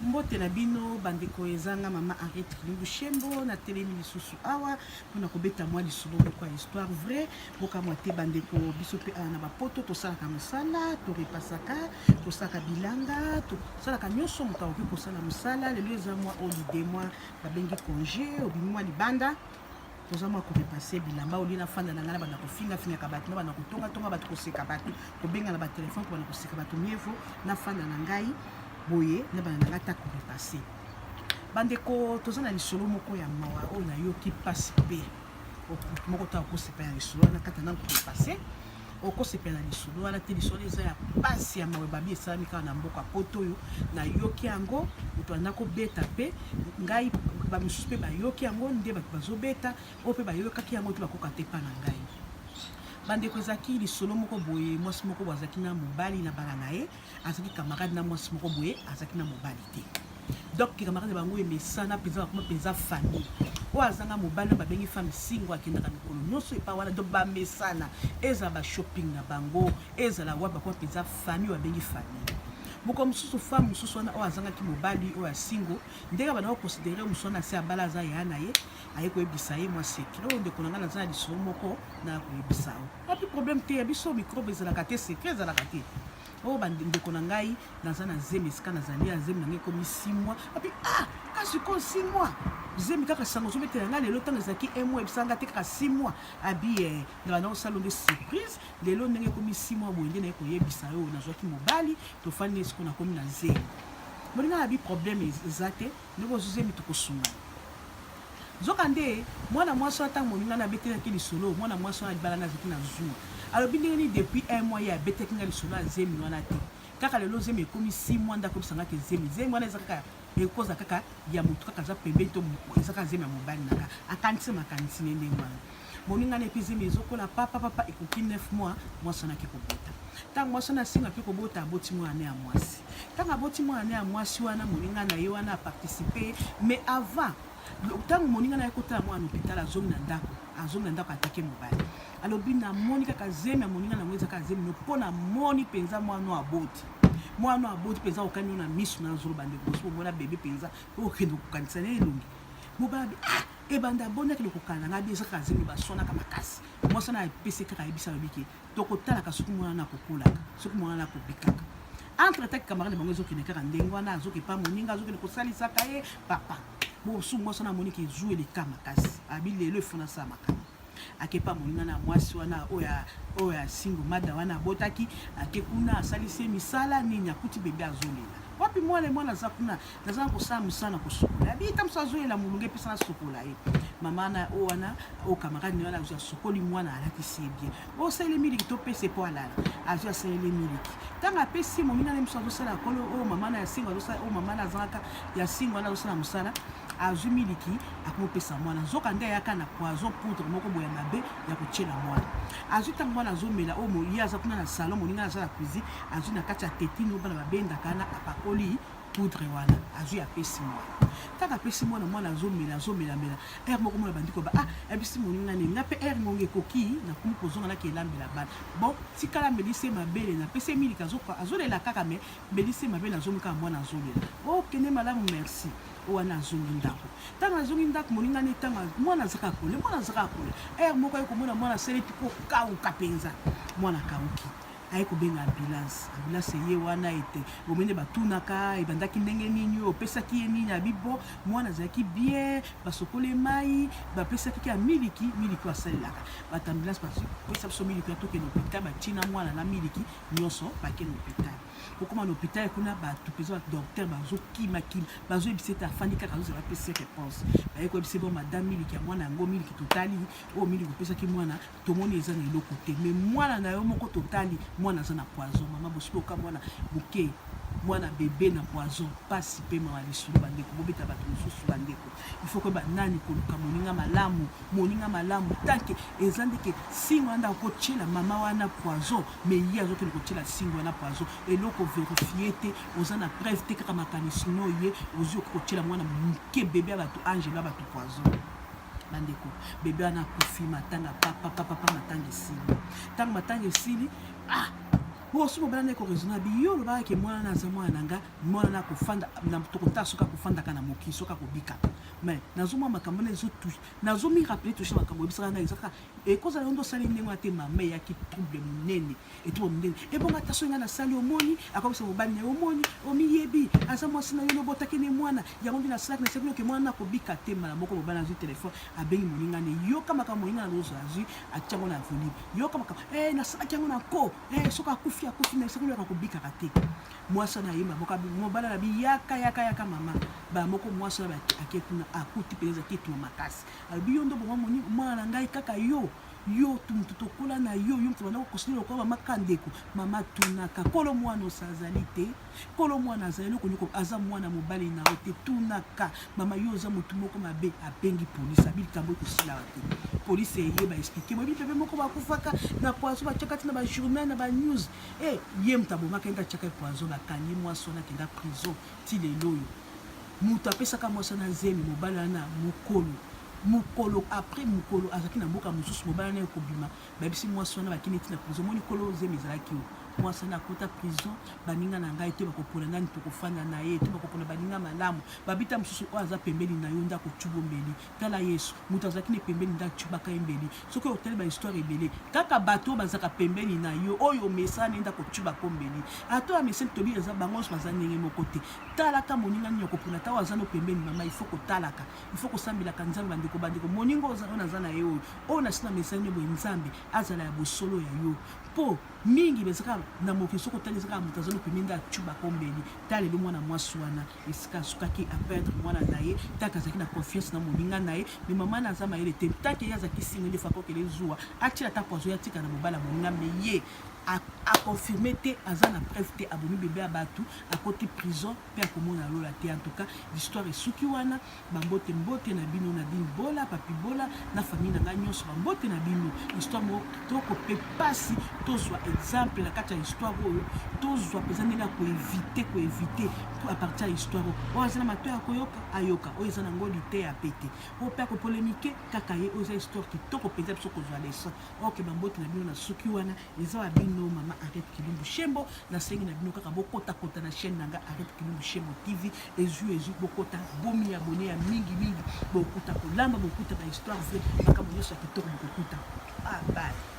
Mbote na bino bandeko ezanga mama arrête Lushembo na telemi lisusu awa pona kobeta mwa lisolo kwa histoire vrai boka mwate bandeko biso pe na bapoto tosalaka mosala to repasaka tosaka bilanga to salaka nyonso moto akoki kosala mosala lelo eza mwa holiday mwa babengi congé obimi mwa libanda toza mwa korepase bilamba oli na fanda na ngana bana kofinga finga kabatu na bana kotonga tonga batu koseka batu kobenga na ba telefone ko bana koseka batu mievo na fanda na ngai boye na bana na ngata korepase bandeko toza na lisolo moko ya mawa o na yoki pasi pe moko ta kosepa ya lisolo na kata na korepase okosepa na lisolo wana te lisolo eza ya pasi ya mawa babi esalami kaka na mboka poto oyo na yoki yango moto anda kobeta pe ngai bamisusu mpe bayoki yango nde bato bazobeta oyo mpe bayokaki yango te bakoka te mpa na ngai bandeko ezalaki lisolo moko boye mwasi moko boye azalaki na mobali na bana na ye azalaki camarade na mwasi moko boye azalaki na mobali te donc camarade bango emesana mpenza bakoma mpenza famille oyo azanga mobali na babengi femme singo akendaka mikolo nyonso epa wana donc bamesana ezala bashopping na bango ezala wa bakoma mpenza famille oyo babengi famille moko mosusu femme mosusu wana oyo azangaki mobali oyo asingo ndenge bana okonsidere mosusu wana se abala aza ya na ye aye koyebisa ye mwa sekre oyo ndeko na ngai naza na lisolo moko na koyebisa o api problème te ya biso microbe ezalaka te sekre ezalaka te oyo bandeko na ngai naza na zemi esika nazali ya zemi na ngai ekomi 6 mois api kasi ko 6 mois zemi kaka sango ozobetela ngai lelo ntango ezalaki 1 mois ebisanga te kaka 6 mois abi na bana osala nde surprise lelo ndenge ekomi 6 mois boye nde naye koyebisa oyo nazwaki mobali tofandi esiko nakomi na zemi molinga na bi problème eza te ndenge ozozemi tokosunga zoka nde mwana mwasi wana ntango moninga na abetelaki lisolo mwana mwasi wana libala na azalaki na zuwa alobi ndenge nini depuis 1 mois ye abetaki nga lisolo ya zemi wana te kaka lelo zemi ekomi 6 mois nde akobisangaki zemi wana eza kaka ekoza kaka ya motu kaka aza pembeni to eza kaka zemi ya mobali nanga akanisi makanisi ne ndenge wana moninga na epi zemi ezokola papa ekoki 9 mois mwasi wana ake kobota ntango mwasi wana asinga mpe kobota aboti mwana ya mwasi ntango aboti mwana ya mwasi wana moninga na ye wana aparticipe mais avant ntango moninga na ye kotala mwana hôpital azongi na ndako atake mobali alobi namoni kaka zemi ya moninga nango eza kaka zemi no mpo namoni mpenza mwana aboti mpenza okani yo na miso na zolo bandeko soki omona bebe mpenza okende kokanisa na elongi mobali ebanda abondaki lokokana nanga bi eza kaka zemi baswanaka makasi mwasi wana apesi kaka ayebisa lobiki tokotalaka soki mwana na kokolaka soki mwana na kobikaka entre taki camarade bango ezokende kaka ndenge wana azokepa moninga azokende kosalisaka ye papa bosu mwasi wana amoniki ezwu eleka makasi abi lelo efona sala makasi akepa moninga na mwasi wana oyo ya singo mada wana abotaki ake kuna asalisi misala nini akuti bebe azolela wapi mwana aza kuna naza kosala mosala kosukola abi ta mosu azolela molunge epesa na sokola ye mama na oyo wana oyo camarade wana azwi asokoli mwana alatisi ye bien osaleli miliki topesa po alala azwi asaleli miliki ntango apesi moninga na mosu azosala kolo oyo mama na ya singo oyo mama na azalaka ya singo wana azosala mosala azwi miliki akomopesa mwana nzoka nde ayaka na poison poudre moko boya mabe ya kotiela mwana azwi ntango mwana azomela oyo ye aza kuna na salon moninga aza na cuisine azwi na kati ya tetine oyo bana babendaka na apakoli poudre wana azwi apesi mwana ntango apesi mwana azomelamela ere moko mona bandi koba abisi moninga nini nga mpe ere ngongo ekoki nakomi kozonga naki elambela bana bon tikala melise mabele napesi miliki azolela kaka me melise mabele azomika mwana azolela okende malamu merci wana azongi ndako ntango azongi ndako moninga ni ntango mwana azaka kole ere moko ayekomona mwana aseleti kokauka mpenza mwana akauki aye kobenga ambulance ye wana ete bomene batunaka ebandaki ndenge nini opesaki ye nini abibo mwana azalaki bien basokole mai bapesaki ya miliki asalelaka bato ambulance bapesa biso miliki atokende hôpital batina mwana na miliki nyonso bakende hôpital okoma na hôpital kuna bato mpenza badocteur bazokima bazoyebisa ete afandi kaka azozala bapesi réponse baye koyebisa bo madame miliki ya mwana yango miliki totali oyo miliki opesaki mwana tomoni eza na eloko te mais mwana na yo moko totali mwana aza na poison mama bosoki oka mwana moke mwana bebe na poison pasi mpe mawa lisolo bandeko bobeta bato mosusu bandeko ifo koyeba nani koluka moninga malamu tanke eza ndeke singo anda kotiela mama wana poison mais ye azokende kotiela singo wana poison eloko verifie te oza na preuve te kaka makanisi no ye ozwi okotiela mwana moke bebe ya bato angelo ya bato poison bandeko bebe wana akufi matanga papa matanga esili ntango matanga esili bosu mobala na ko raisonnable yo loba ke mwana na za mwana nga mwana na kofanda na tokota soka kofanda kana moki soka kobika mais nazoma makambo na zo tout nazomi rappeler toucher makambo bisaka na ezaka e koza na ndo sali ndengo ate mama ya ki trouble munene et tout munene e bonga taso nga na sali omoni akomisa mobali na omoni omiyebi aza mwasi na yo no botaki ne mwana ya ngombi na slack na sebilo ke mwana na kobika te mala moko mobala na zo téléphone abengi moninga ne yo kama kama moninga na lozo azu atyango na voli yo kama kama na salaki yango na ko soka kufi na sebilo ka kobika te mwasa na yema moka mobala na yaka mama ba moko mwasa na aketuna akuti peza kitu makasi biyo ndo bomoni mwana ngai kaka yo tumtutokola na yo mtubana ko kwa mama kandeko mama tunaka kolo mwana osazalite kolo mwana azali ko nyoko aza mwana mobali na ote tunaka mama yo za mutu moko mabe abengi police abili kambo ko sila wate police yeba expliquer mo bi bebe moko bakufaka na poazo ba chakati na ba journal na ba news ye mtabo makenda chaka poazo ba kanyi mwaso na kenda prison ti lelo yo mutu apesaka mwasa na zemi mobali na mukolo après mukolo azaki na mboka mususu mobala na ekobima babisi mwasi wana bakini tina prison moni kolo zemi ezalaki yo mwasi na kota prison baninga na ngai te bakopola nani tokofanda na ye te bakopola baninga malamu babita mususu oyo aza pembeni na yo ndako tubo mbeli tala yesu mutu azalaki ne pembeni ndako tubaka mbeli soki otali ba histoire ebele kaka bato bazaka pembeni na yo oyo mesana ndako tubaka mbeli ato ya mesene tobi eza bango baza ndenge moko te talaka moninga nini okopona tawa aza no pembeni mama il faut kotalaka il faut kosambelaka nzambe bandeko moninga oza na ye oyo nasina mesane boye nzambe azala ya bosolo ya yo po mingi bezaka na moki soko tali zaka mutu azano pembeni nda tubaka mbeli talelo mwana mwasi wana esika sukaki aperdre mwana na ye taka azalaki na confiance na moninga na ye me mama na nzambe ayele te take ye azalaki singa nde fakokele zuwa atila ta poazo ya tika na mobala moninga me ye a confirmé te aza na preuve te abomi bébé à batu à côté prison pe a komona lola te en tout cas l'histoire esuki wana bambote mbote na bino na bino bola papi bola na famille na nyonso bambote na bino histoire mo toko pe pasi tozwa exemple na kati ya histoire oyo tozwa pezani na ko éviter à partir ya histoire oyo azana mato ya koyoka ayoka oyo ezana ngoli te ya pete o pe ko polémique kaka ye oza histoire ki toko peza biso ko zwa leçon ok bambote na bino na suki wana eza bino mama Arrête Kilumbu Shembo na sengi na bino kaka bokota kota na chaîne nanga Arrête Kilumbu Shembo TV ezu bokota bomi abonné ya mingi bokuta kolamba bokuta ba histoire vrai makambo nyonso ya kitoko bokuta bye